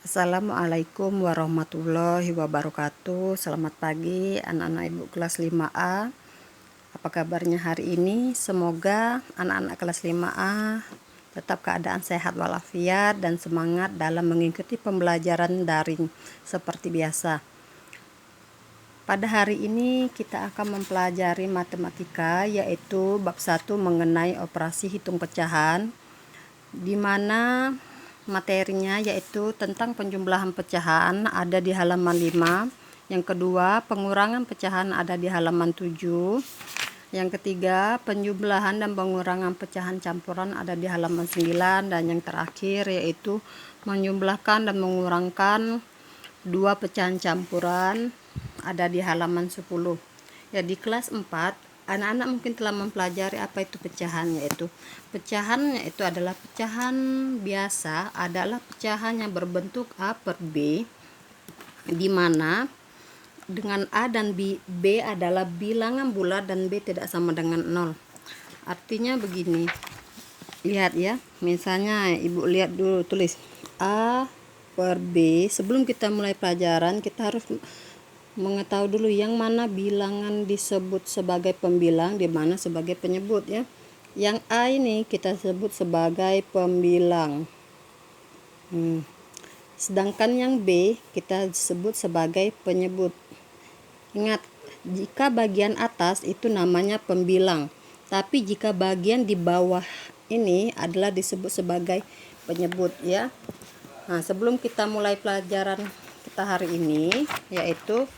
Assalamualaikum warahmatullahi wabarakatuh. Selamat pagi anak-anak ibu kelas 5A. Apa kabarnya hari ini? Semoga anak-anak kelas 5A tetap keadaan sehat walafiat dan semangat dalam mengikuti pembelajaran daring seperti biasa. Pada hari ini kita akan mempelajari matematika, yaitu bab 1 mengenai operasi hitung pecahan, di mana materinya yaitu tentang penjumlahan pecahan ada di halaman 5. Yang kedua, pengurangan pecahan ada di halaman 7. Yang ketiga, penjumlahan dan pengurangan pecahan campuran ada di halaman 9. Dan yang terakhir yaitu menjumlahkan dan mengurangkan dua pecahan campuran ada di halaman 10. Ya, di kelas 4 anak-anak mungkin telah mempelajari apa itu pecahan, yaitu pecahannya itu adalah pecahan biasa, adalah pecahan yang berbentuk A per B, di mana dengan A dan B adalah bilangan bulat dan B tidak sama dengan 0. Artinya begini, lihat ya, misalnya ibu lihat dulu, tulis A per B. Sebelum kita mulai pelajaran, kita harus mengetahui dulu yang mana bilangan disebut sebagai pembilang, di mana sebagai penyebut ya. Yang A ini kita sebut sebagai pembilang. Sedangkan yang B kita sebut sebagai penyebut. Ingat, jika bagian atas itu namanya pembilang, tapi jika bagian di bawah ini adalah disebut sebagai penyebut ya. Nah, sebelum kita mulai pelajaran kita hari ini, yaitu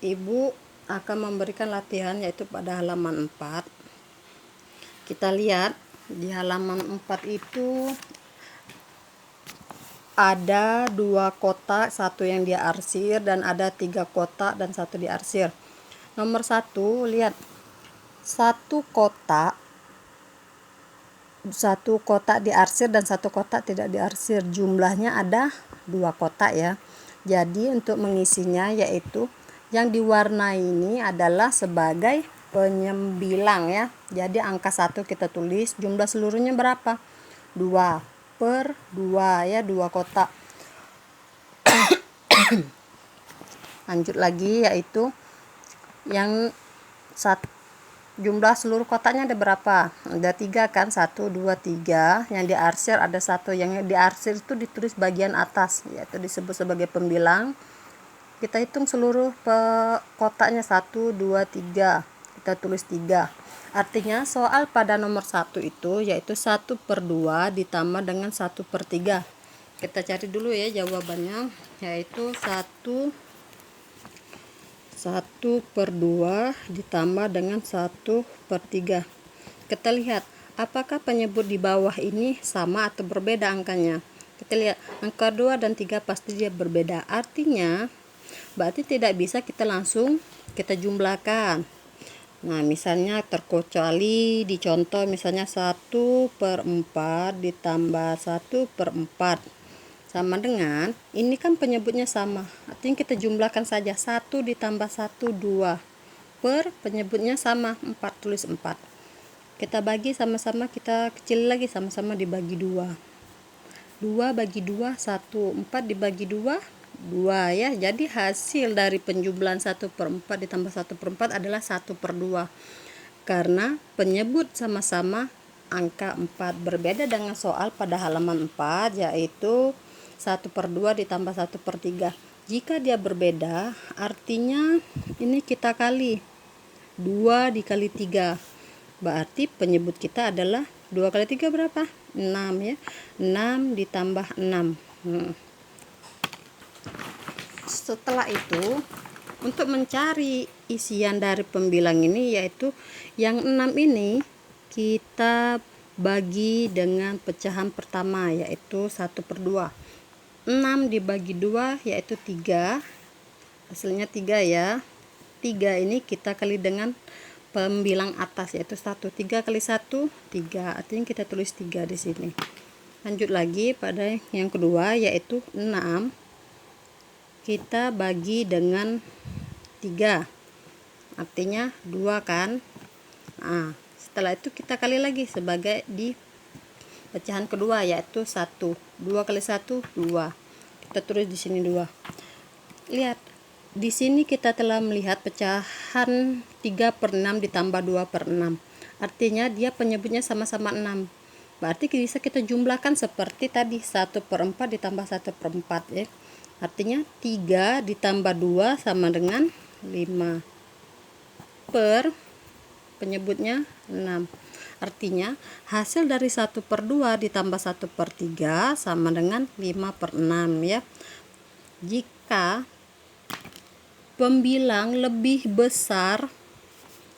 ibu akan memberikan latihan yaitu pada halaman 4. Kita lihat di halaman 4 itu ada 2 kotak, satu yang diarsir, dan ada 3 kotak dan satu diarsir. Nomor 1, lihat, satu kotak diarsir dan satu kotak tidak diarsir. Jumlahnya ada 2 kotak ya. Jadi untuk mengisinya yaitu yang diwarnai ini adalah sebagai penyembilang ya. Jadi angka 1 kita tulis, jumlah seluruhnya berapa? 2 per 2 ya, 2 kotak. Lanjut lagi, yaitu yang jumlah seluruh kotaknya ada berapa? Ada 3 kan, 1, 2, 3. Yang diarsir ada 1. Yang diarsir itu ditulis bagian atas, yaitu disebut sebagai pembilang. Kita hitung seluruh kotaknya, 1, 2, 3. Kita tulis 3. Artinya soal pada nomor 1 itu yaitu 1 per 2 ditambah dengan 1 per 3. Kita cari dulu ya jawabannya, yaitu 1 per 2 ditambah dengan 1 per 3. Kita lihat apakah penyebut di bawah ini sama atau berbeda angkanya. Kita lihat angka 2 dan 3 pasti dia berbeda. Artinya berarti tidak bisa kita langsung kita jumlahkan. Nah, misalnya terkecuali di contoh misalnya 1 per 4 ditambah 1 per 4 sama dengan, ini kan penyebutnya sama, artinya kita jumlahkan saja, 1 ditambah 1, 2 per penyebutnya sama, 4, tulis 4. Kita bagi sama-sama, kita kecil lagi, sama-sama dibagi 2. 2 bagi 2, 1. 4 dibagi 2, 2 ya. Jadi hasil dari penjumlahan 1 per 4 ditambah 1 per 4 adalah 1 per 2. Karena penyebut sama-sama angka 4. Berbeda dengan soal pada halaman 4, yaitu 1 per 2 ditambah 1 per 3. Jika dia berbeda, artinya ini kita kali 2 dikali 3. Berarti penyebut kita adalah 2 kali 3 berapa? 6 ya. 6 ditambah 6. Setelah itu, untuk mencari isian dari pembilang ini, yaitu yang 6 ini kita bagi dengan pecahan pertama, yaitu 1 per 2. 6 dibagi 2 yaitu 3, hasilnya 3 ya. 3 ini kita kali dengan pembilang atas yaitu 1. 3 kali 1, 3. Artinya kita tulis 3 di sini. Lanjut lagi pada yang kedua, yaitu 6 kita bagi dengan 3, artinya 2 kan. Nah, setelah itu kita kali lagi sebagai di pecahan kedua, yaitu 1. 2 kali 1, 2. kita tulis di sini 2. Lihat, di sini kita telah melihat pecahan 3/6 ditambah 2/6. Artinya dia penyebutnya sama-sama 6. Berarti bisa kita jumlahkan seperti tadi, 1/4 ditambah 1/4 ya. Artinya 3 ditambah 2 sama dengan 5. Per penyebutnya 6. Artinya hasil dari 1/2 ditambah 1/3 sama dengan 5/6 ya. Jika pembilang lebih besar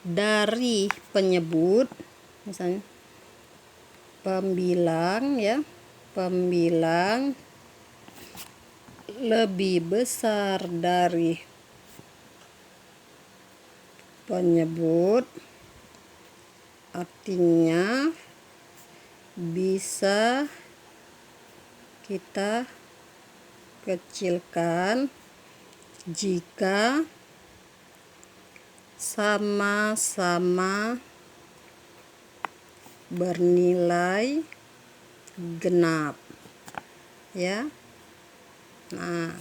dari penyebut, misalnya pembilang ya, pembilang lebih besar dari penyebut, artinya bisa kita kecilkan jika sama-sama bernilai genap ya. Nah,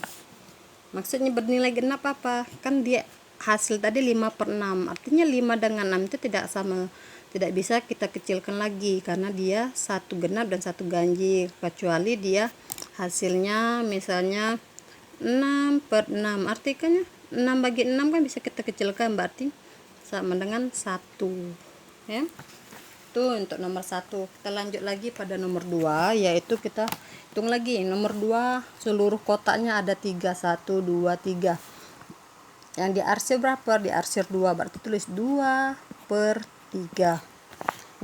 maksudnya bernilai genap apa? Kan dia hasil tadi 5/6, artinya 5 dengan 6 itu tidak sama, tidak bisa kita kecilkan lagi karena dia 1 genap dan 1 ganjil, kecuali dia hasilnya misalnya 6/6, artinya 6 bagi 6 kan bisa kita kecilkan, berarti sama dengan 1 ya. Itu untuk nomor 1. Kita lanjut lagi pada nomor 2, yaitu kita hitung lagi. Nomor 2 seluruh kotaknya ada 3, 1, 2, 3. Yang diarsir berapa? Diarsir 2, berarti tulis 2/3.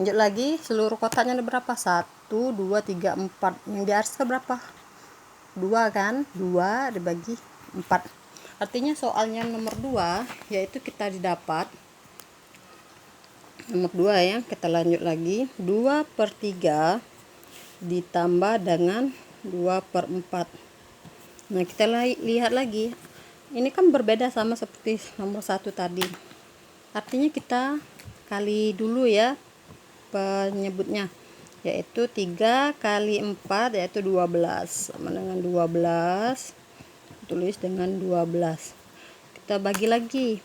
Lanjut lagi, seluruh kotaknya ada berapa? 1, 2, 3, 4. Yang diarsir berapa? 2 kan? 2 dibagi 4. Artinya soalnya nomor 2 yaitu kita didapat nomor 2 ya. Kita lanjut lagi, 2/3 ditambah dengan 2/4. Nah, kita lihat lagi. Ini kan berbeda sama seperti nomor 1 tadi. Artinya kita kali dulu ya penyebutnya, yaitu 3 kali 4 yaitu 12 sama dengan 12, tulis dengan 12. Kita bagi lagi.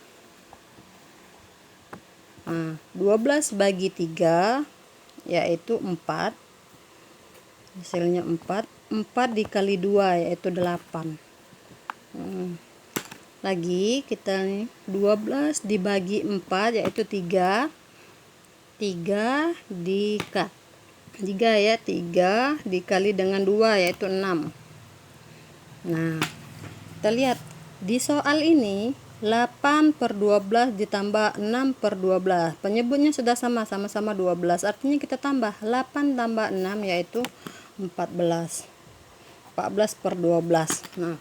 Nah, 12 bagi 3 yaitu 4, hasilnya 4. 4 dikali 2 yaitu 8. Lagi kita nih, 12 dibagi 4 yaitu 3. 3 ya, 3 dikali dengan 2 yaitu 6. Nah, kita lihat di soal ini 8/12 ditambah 6/12. Penyebutnya sudah sama-sama 12. Artinya kita tambah 8 tambah 6 yaitu 14. 14/12. Nah,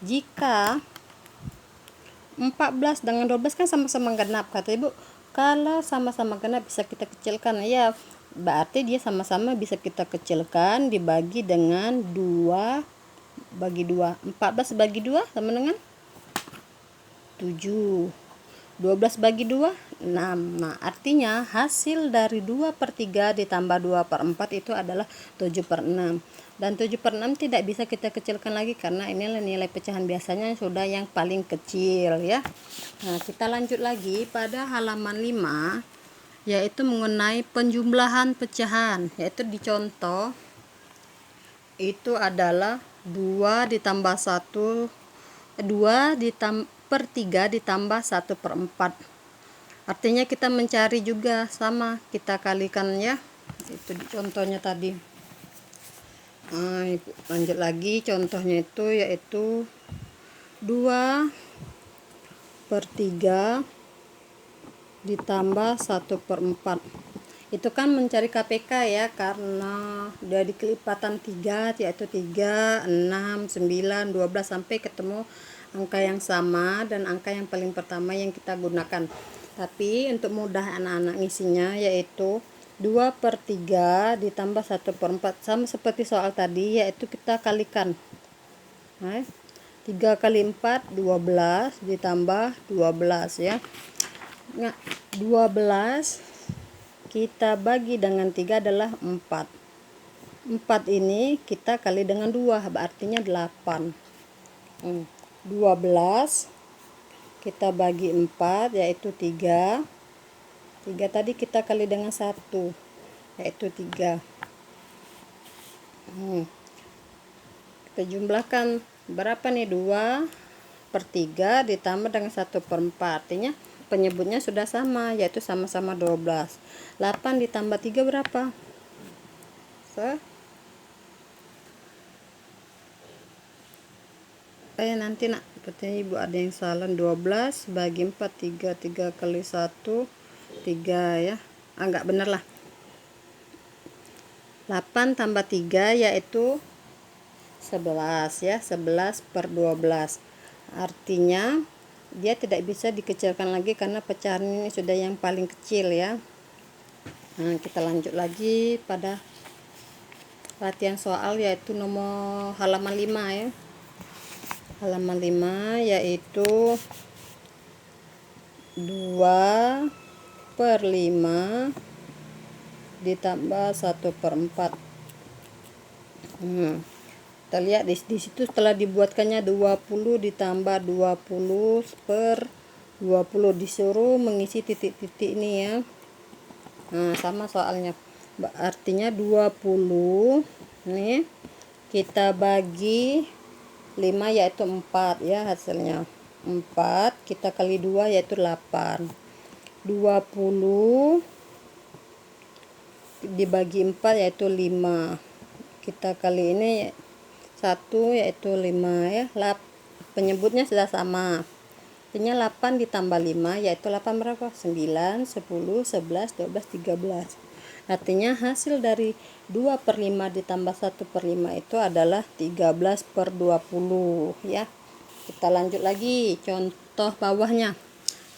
jika 14 dengan 12 kan sama-sama genap, kata Ibu. Kalau sama-sama genap bisa kita kecilkan ya, berarti dia sama-sama bisa kita kecilkan dibagi dengan 2 bagi 2. 14 bagi 2 sama dengan 7. 12 bagi 2 6. Nah, artinya hasil dari 2/3 ditambah 2/4 itu adalah 7/6. Dan 7/6 tidak bisa kita kecilkan lagi karena inilah nilai pecahan biasanya sudah yang paling kecil ya. Nah, kita lanjut lagi pada halaman 5, yaitu mengenai penjumlahan pecahan, yaitu di contoh itu adalah 2 ditambah 1, 2/3 ditambah 1/4. Artinya kita mencari juga sama, kita kalikan ya, itu di contohnya tadi. Nah, lanjut lagi, contohnya itu yaitu 2/3 ditambah 1/4. Itu kan mencari KPK ya, karena udah di kelipatan 3 yaitu 3, 6, 9, 12 sampai ketemu angka yang sama dan angka yang paling pertama yang kita gunakan. Tapi untuk mudah anak-anak ngisinya yaitu 2/3 ditambah 1/4 sama seperti soal tadi, yaitu kita kalikan. Nah, 3 kali 4 12 ditambah 12 ya. Nah, 12 kita bagi dengan 3 adalah 4. 4 ini kita kali dengan 2 artinya 8. 12 kita bagi 4 yaitu 3. 3 tadi kita kali dengan 1 yaitu 3. Kita jumlahkan berapa nih? 2/3 ditambah dengan 1/4, artinya penyebutnya sudah sama, yaitu sama-sama 12. 8 ditambah 3 berapa? Nanti nak, sepertinya ibu ada yang salah. 12 bagi 4 3, 3 kali 1 3 ya. Enggak bener lah. 8 tambah 3 yaitu 11 ya. 11/12. Artinya dia tidak bisa dikecilkan lagi karena pecahan ini sudah yang paling kecil ya. Nah, kita lanjut lagi pada latihan soal, yaitu nomor halaman 5 ya. Halaman 5 yaitu 2/5 ditambah 1/4. Kita lihat di situ setelah dibuatkannya 20 ditambah 20/20, disuruh mengisi titik-titik ini ya. Nah, sama soalnya. Artinya 20 nih kita bagi 5 yaitu 4 ya, hasilnya 4 kita kali 2 yaitu 8. 20 dibagi 4 yaitu 5, kita kali ini 1 yaitu 5 ya. Penyebutnya sudah sama, artinya 8 ditambah 5 yaitu 8 berapa? 9, 10, 11, 12, 13. Artinya hasil dari 2/5 ditambah 1/5 itu adalah 13/20 ya. Kita lanjut lagi contoh bawahnya.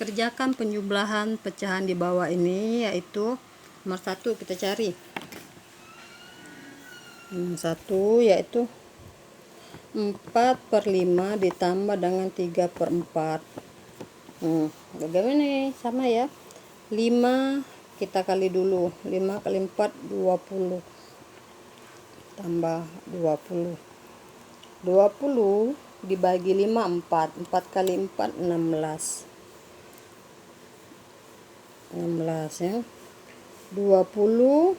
Kerjakan penjumlahan pecahan di bawah ini, yaitu nomor 1 kita cari. Nomor 1 yaitu 4/5 ditambah dengan 3/4. Bagaimana nih? Sama ya. 5 kita kali dulu. 5 kali 4 20 tambah 20. 20 dibagi 5 4. 4 kali 4 16. 16 ya. 20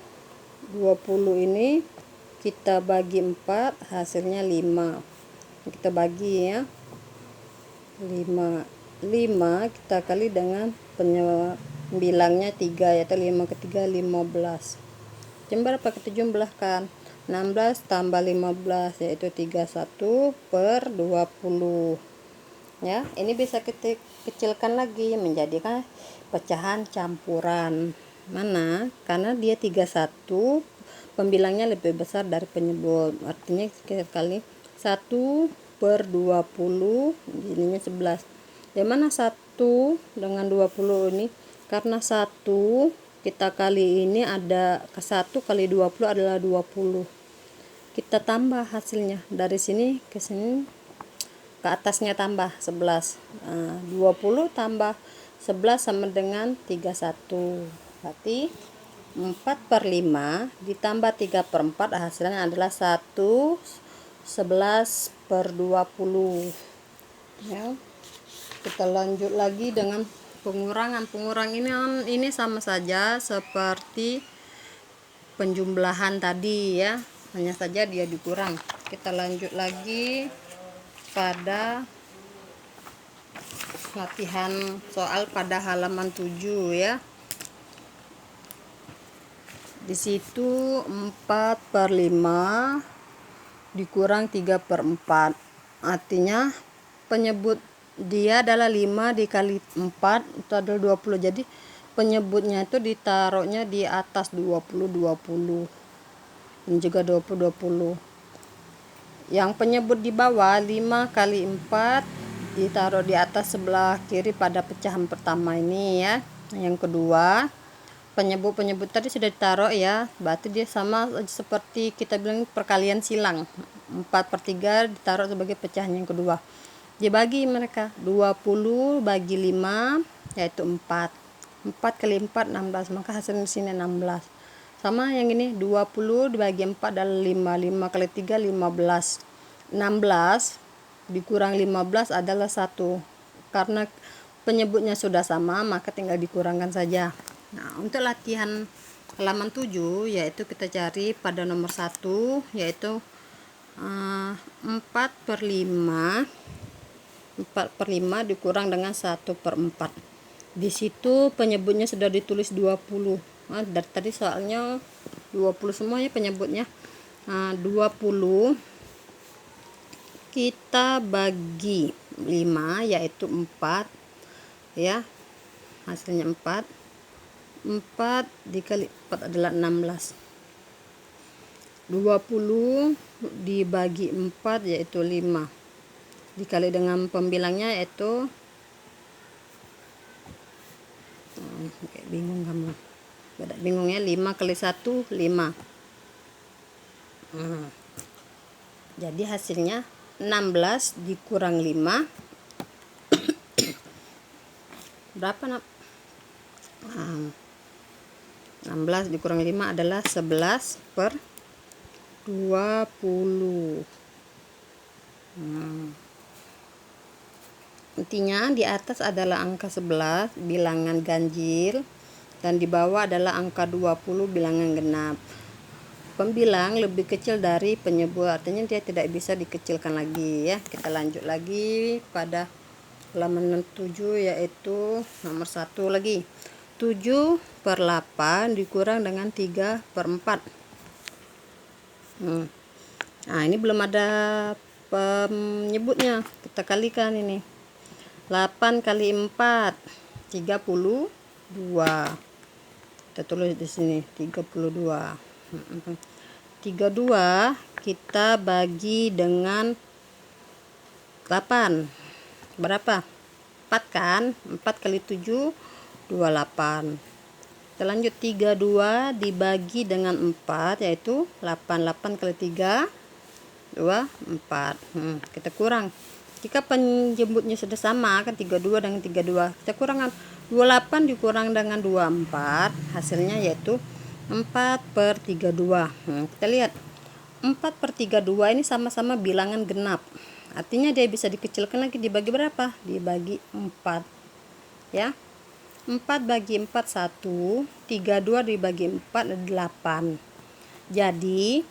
ini kita bagi 4 hasilnya 5. Kita bagi ya. 5 kita kali dengan bilangnya 3 yaitu 5 ke 3 15. Berapa kita jumlahkan? 16 tambah 15 yaitu 31/20 ya. Ini bisa kita kecilkan lagi menjadikan pecahan campuran. Mana? Karena dia 31, pembilangnya lebih besar dari penyebut, artinya kita kali 1/20, ininya 11. Yang mana 1 dengan 20 ini? Karena 1 kita kali ini ada ke 1 kali 20 adalah 20. Kita tambah hasilnya dari sini ke sini, ke atasnya tambah 11. 20 tambah 11 sama dengan 31. Berarti 4/5 ditambah 3/4 hasilnya adalah 11/20 ya. Kita lanjut lagi dengan pengurangan. Ini sama saja seperti penjumlahan tadi ya, hanya saja dia dikurang. Kita lanjut lagi pada latihan soal pada halaman 7 ya. Di situ 4/5 dikurang 3/4, artinya penyebut dia adalah 5 dikali 4 itu adalah 20. Jadi penyebutnya itu ditaruhnya di atas 20 dan juga 20. Yang penyebut di bawah 5 kali 4 ditaruh di atas sebelah kiri pada pecahan pertama ini ya. Yang kedua, penyebut tadi sudah ditaruh ya, berarti dia sama seperti kita bilang perkalian silang. 4/3 ditaruh sebagai pecahan yang kedua. Dibagi mereka 20 bagi 5 yaitu 4. 4 kali 4 16, maka hasilnya di sini 16. Sama yang ini 20 dibagi 4 adalah 5. 5 kali 3 15. 16 dikurang 15 adalah 1. Karena penyebutnya sudah sama, maka tinggal dikurangkan saja. Nah, untuk latihan halaman 7, yaitu kita cari pada nomor 1, yaitu 4/5 dikurang dengan 1/4. Di situ penyebutnya sudah ditulis 20. Dari tadi soalnya 20 semuanya penyebutnya. 20 kita bagi 5, yaitu 4 ya, hasilnya 4 dikali 4 adalah 16. 20 dibagi 4 yaitu 5, dikali dengan pembilangnya yaitu bingung kamu, bingungnya 5 kali 1 5. Jadi hasilnya 16 dikurang 5 berapa nak? 16 dikurang 5 adalah 11/20. Intinya di atas adalah angka 11 bilangan ganjil dan di bawah adalah angka 20 bilangan genap. Pembilang lebih kecil dari penyebut, artinya dia tidak bisa dikecilkan lagi ya. Kita lanjut lagi pada halaman 7, yaitu nomor 1 lagi. 7/8 dikurang dengan 3/4. Nah, ini belum ada penyebutnya. Kita kalikan ini. 8 kali 4 32. Kita tulis di sini 32. 32 kita bagi dengan 8. Berapa? 4 kan? 4 kali 7 28. Kita lanjut, 32 dibagi dengan 4 yaitu 8. 8 kali 3 24. Kita kurang. Jika penyebutnya sudah sama kan, 32 dengan 32, kita kurangkan 28 dikurang dengan 24, hasilnya yaitu 4/32. Kita lihat 4/32 ini sama-sama bilangan genap, artinya dia bisa dikecilkan lagi. Dibagi berapa? Dibagi 4 ya. 4 bagi 4 1, 32 dibagi 4 8. Jadi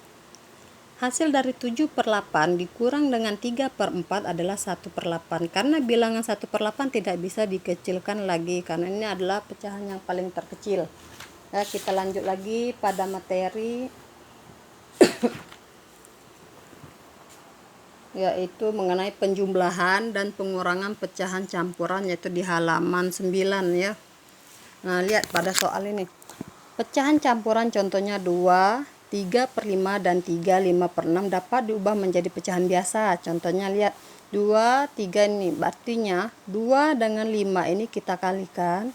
hasil dari 7/8 dikurang dengan 3/4 adalah 1/8. Karena bilangan 1/8 tidak bisa dikecilkan lagi, karena ini adalah pecahan yang paling terkecil. Nah, kita lanjut lagi pada materi yaitu mengenai penjumlahan dan pengurangan pecahan campuran, yaitu di halaman 9 ya. Nah, lihat pada soal ini. Pecahan campuran contohnya 2, 3/5 dan 3, 5/6 dapat diubah menjadi pecahan biasa. Contohnya lihat 2, 3 ini, artinya 2 dengan 5 ini kita kalikan.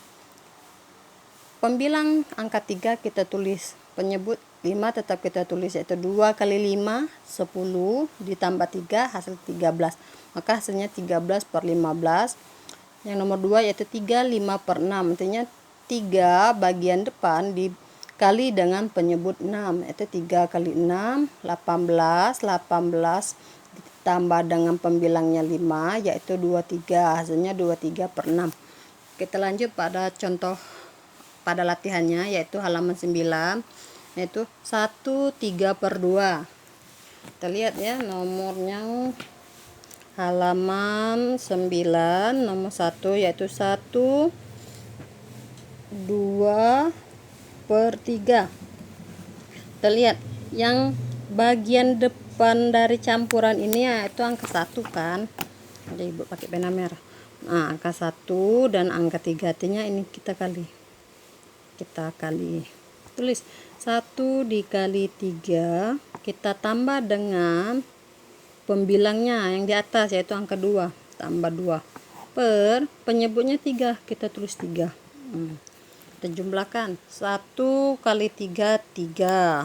Pembilang angka 3 kita tulis, penyebut 5 tetap kita tulis, yaitu 2 kali 5 10 ditambah 3 hasil 13. Maka hasilnya 13/15. Yang nomor 2 yaitu 3, 5/6, artinya 3 bagian depan dikali dengan penyebut 6, yaitu 3 kali 6 18. 18 ditambah dengan pembilangnya 5 yaitu 23, hasilnya 23/6. Kita lanjut pada contoh pada latihannya, yaitu halaman 9, yaitu 1 3/2. Kita lihat ya nomornya, halaman 9 nomor 1 yaitu 1 2/3. Kita lihat yang bagian depan dari campuran ini yaitu angka 1 kan. Ada ibu pakai pena merah. Nah, angka 1 dan angka 3, artinya ini kita kali tulis 1 dikali 3, kita tambah dengan pembilangnya yang di atas yaitu angka 2, tambah 2 per penyebutnya 3, kita tulis 3. Kita jumlahkan 1 kali 3 3,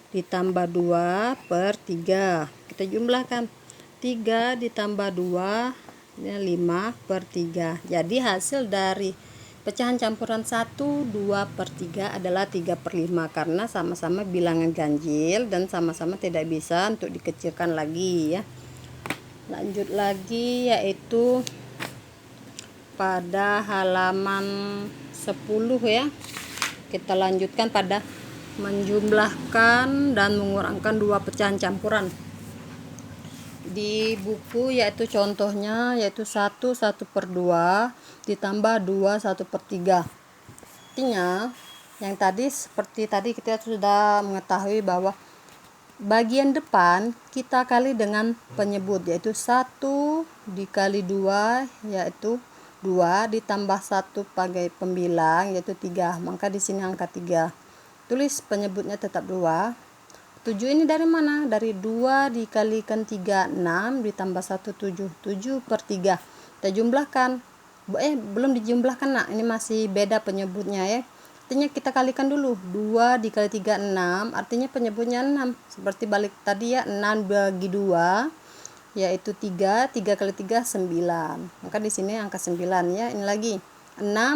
ditambah 2/3. Kita jumlahkan 3 ditambah 2 5/3. Jadi hasil dari pecahan campuran 1 2/3 adalah 3/5, karena sama-sama bilangan ganjil dan sama-sama tidak bisa untuk dikecilkan lagi ya. Lanjut lagi, yaitu pada halaman 10 ya. Kita lanjutkan pada menjumlahkan dan mengurangkan dua pecahan campuran. Di buku yaitu contohnya yaitu 1/2 ditambah 2/3. Artinya yang tadi seperti tadi kita sudah mengetahui bahwa bagian depan kita kali dengan penyebut, yaitu 1 dikali 2 yaitu 2 ditambah 1 pakai pembilang yaitu 3. Maka di sini angka 3. Tulis penyebutnya tetap 2. 7 ini dari mana? Dari 2 dikalikan 3, 6 ditambah 1, 7. 7/3. Kita jumlahkan. Belum dijumlahkan nak. Ini masih beda penyebutnya ya. Artinya kita kalikan dulu. 2 dikali 3, 6. Artinya penyebutnya 6. Seperti balik tadi ya. 6 bagi 2 yaitu 3. 3 kali 3, 9. Maka di sini angka 9 ya. Ini lagi. 6